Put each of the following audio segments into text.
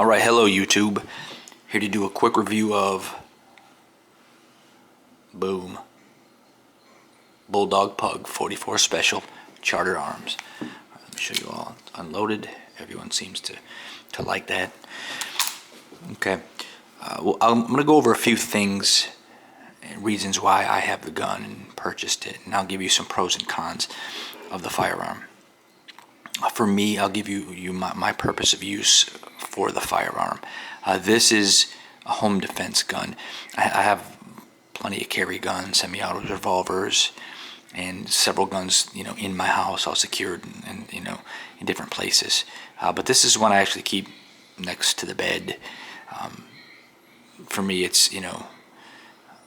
Alright, hello YouTube. Here to do a quick review of Bulldog Pug 44 Special Charter Arms. Let me show you all. It's unloaded. Everyone seems to like that. Okay. Well, I'm going to go over a few things and reasons why I have the gun and purchased it, and I'll give you some pros and cons of the firearm. For me, I'll give you my purpose of use for the firearm. This is a home defense gun. I have plenty of carry guns, semi-auto revolvers, and several guns, in my house, all secured and in different places. But this is one I actually keep next to the bed. For me, it's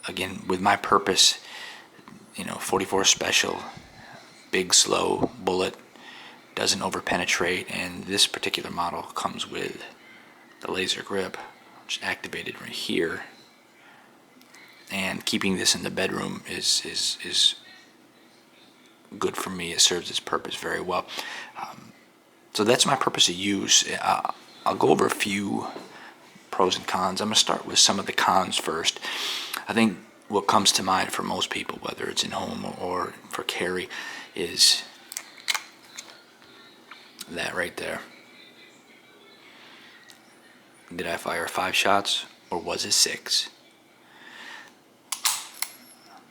again, with my purpose, 44 Special, big slow bullet, doesn't overpenetrate, and this particular model comes with the laser grip, which is activated right here. And keeping this in the bedroom is good for me. It serves its purpose very well. So that's my purpose of use. I'll go over a few pros and cons. I'm going to start with some of the cons first. I think what comes to mind for most people, whether it's in home or for carry, is that right there. Did I fire 5 shots or was it 6?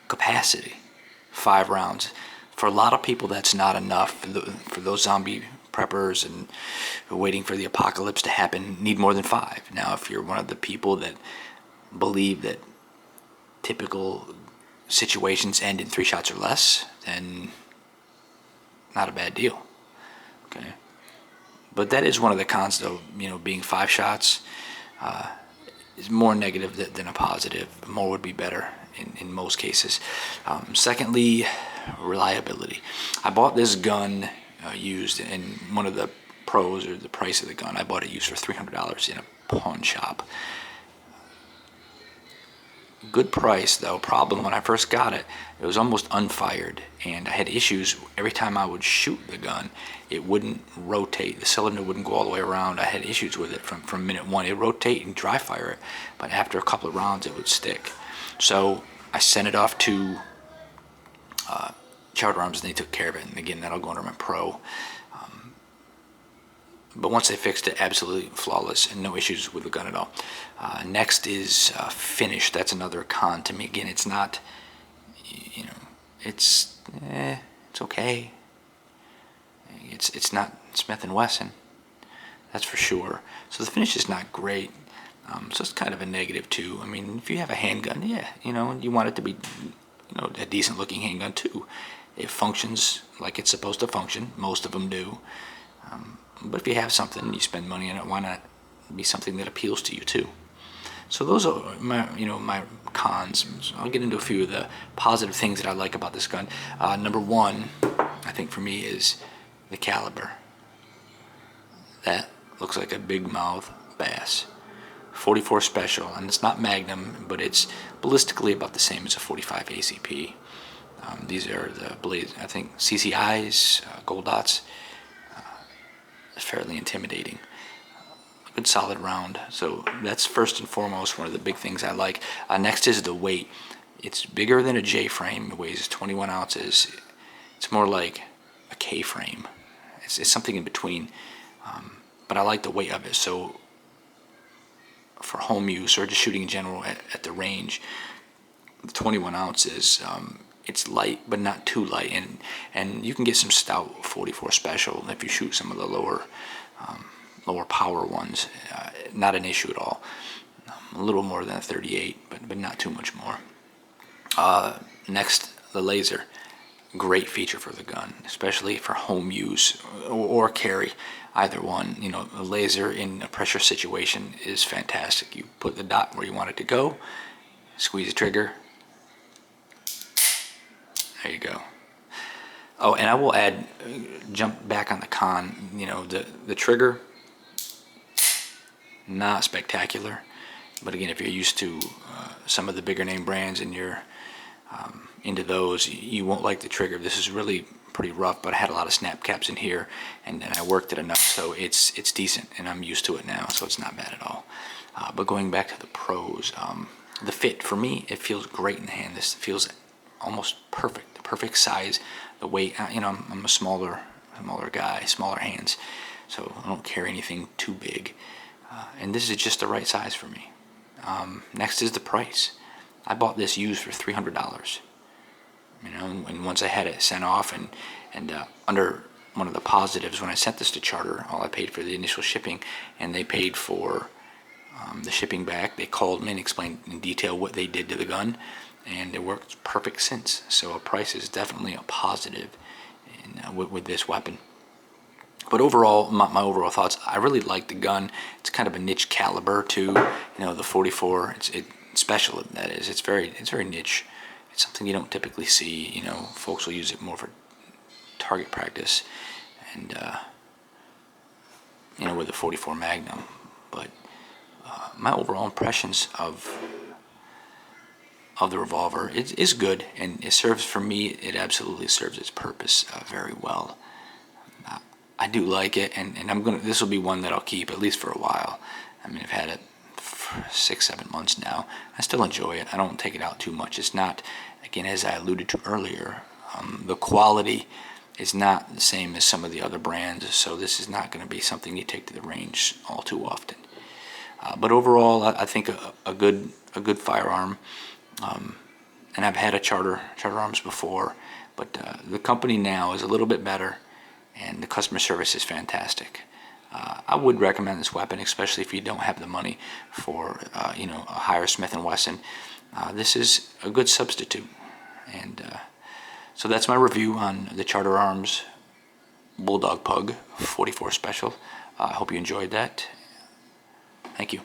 Capacity, 5 rounds. For a lot of people, that's not enough. For those zombie preppers and waiting for the apocalypse to happen, need more than 5. Now, if you're one of the people that believe that typical situations end in 3 shots or less, then not a bad deal. Okay. But that is one of the cons, though, being 5 shots is more negative than a positive. More would be better in most cases. Secondly, reliability. I bought this gun used, and one of the pros, or the price of the gun, I bought it used for $300 in a pawn shop. Good price, though. Problem, when I first got it, it was almost unfired, and I had issues every time I would shoot the gun. It wouldn't rotate. The cylinder wouldn't go all the way around. I had issues with it from minute 1. It would rotate and dry fire it, but after a couple of rounds, it would stick. So I sent it off to Charter Arms, and they took care of it. And again, that'll go under my pro. But once they fixed it, absolutely flawless and no issues with the gun at all. Next is finish. That's another con to me. Again, it's not, it's okay. It's not Smith & Wesson, that's for sure. So the finish is not great. So it's kind of a negative too. I mean, if you have a handgun, yeah, you want it to be, a decent looking handgun too. It functions like it's supposed to function. Most of them do. But if you have something, you spend money on it, why not be something that appeals to you too? So those are my cons. So I'll get into a few of the positive things that I like about this gun. Number 1, I think for me, is the caliber. That looks like a big mouth bass. 44 Special, and it's not Magnum, but it's ballistically about the same as a 45 ACP. These are the blades, I think CCIs, gold dots. Fairly intimidating. A good solid round. So that's first and foremost one of the big things I like. Next is the weight. It's bigger than a J frame. It weighs 21 ounces. It's more like a K frame. It's something in between. But I like the weight of it. So for home use or just shooting in general at the range, 21 ounces, it's light but not too light, and you can get some stout 44 Special if you shoot some of the lower power ones. Not an issue at all. A little more than a 38, but not too much more. Next, the laser. Great feature for the gun, especially for home use or carry, either one. A laser in a pressure situation is fantastic. You put the dot where you want it to go, squeeze the trigger. There you go. Oh, and I will add, jump back on the con, the trigger, not spectacular. But again, if you're used to some of the bigger name brands and you're into those, you won't like the trigger. This is really pretty rough, but I had a lot of snap caps in here, and I worked it enough, so it's decent, and I'm used to it now, so it's not bad at all. But going back to the pros, the fit for me, it feels great in the hand. This feels almost perfect, the perfect size, the weight. I'm a smaller guy, smaller hands, so I don't carry anything too big, and this is just the right size for me. Next is the price. I bought this used for $300. And once I had it sent off, and under one of the positives, when I sent this to Charter, all I paid for the initial shipping, and they paid for the shipping back. They called me and explained in detail what they did to the gun, and it worked perfect since. So a price is definitely a positive with this weapon. But overall, my overall thoughts, I really like the gun. It's kind of a niche caliber too. The 44, it's special, that is. It's very niche. It's something you don't typically see. Folks will use it more for target practice, and with the 44 Magnum. But my overall impressions of the revolver is good, and it serves, for me, it absolutely serves its purpose very well. I do like it, and this will be one that I'll keep at least for a while. I've had it for 6-7 months now. I still enjoy it. I don't take it out too much. It's not, again, as I alluded to earlier, the quality is not the same as some of the other brands, so this is not going to be something you take to the range all too often. But overall, I think a good firearm. And I've had a Charter Arms before, but the company now is a little bit better, and the customer service is fantastic. I would recommend this weapon, especially if you don't have the money for a higher Smith & Wesson. This is a good substitute, and so that's my review on the Charter Arms Bulldog Pug 44 Special. I hope you enjoyed that. Thank you.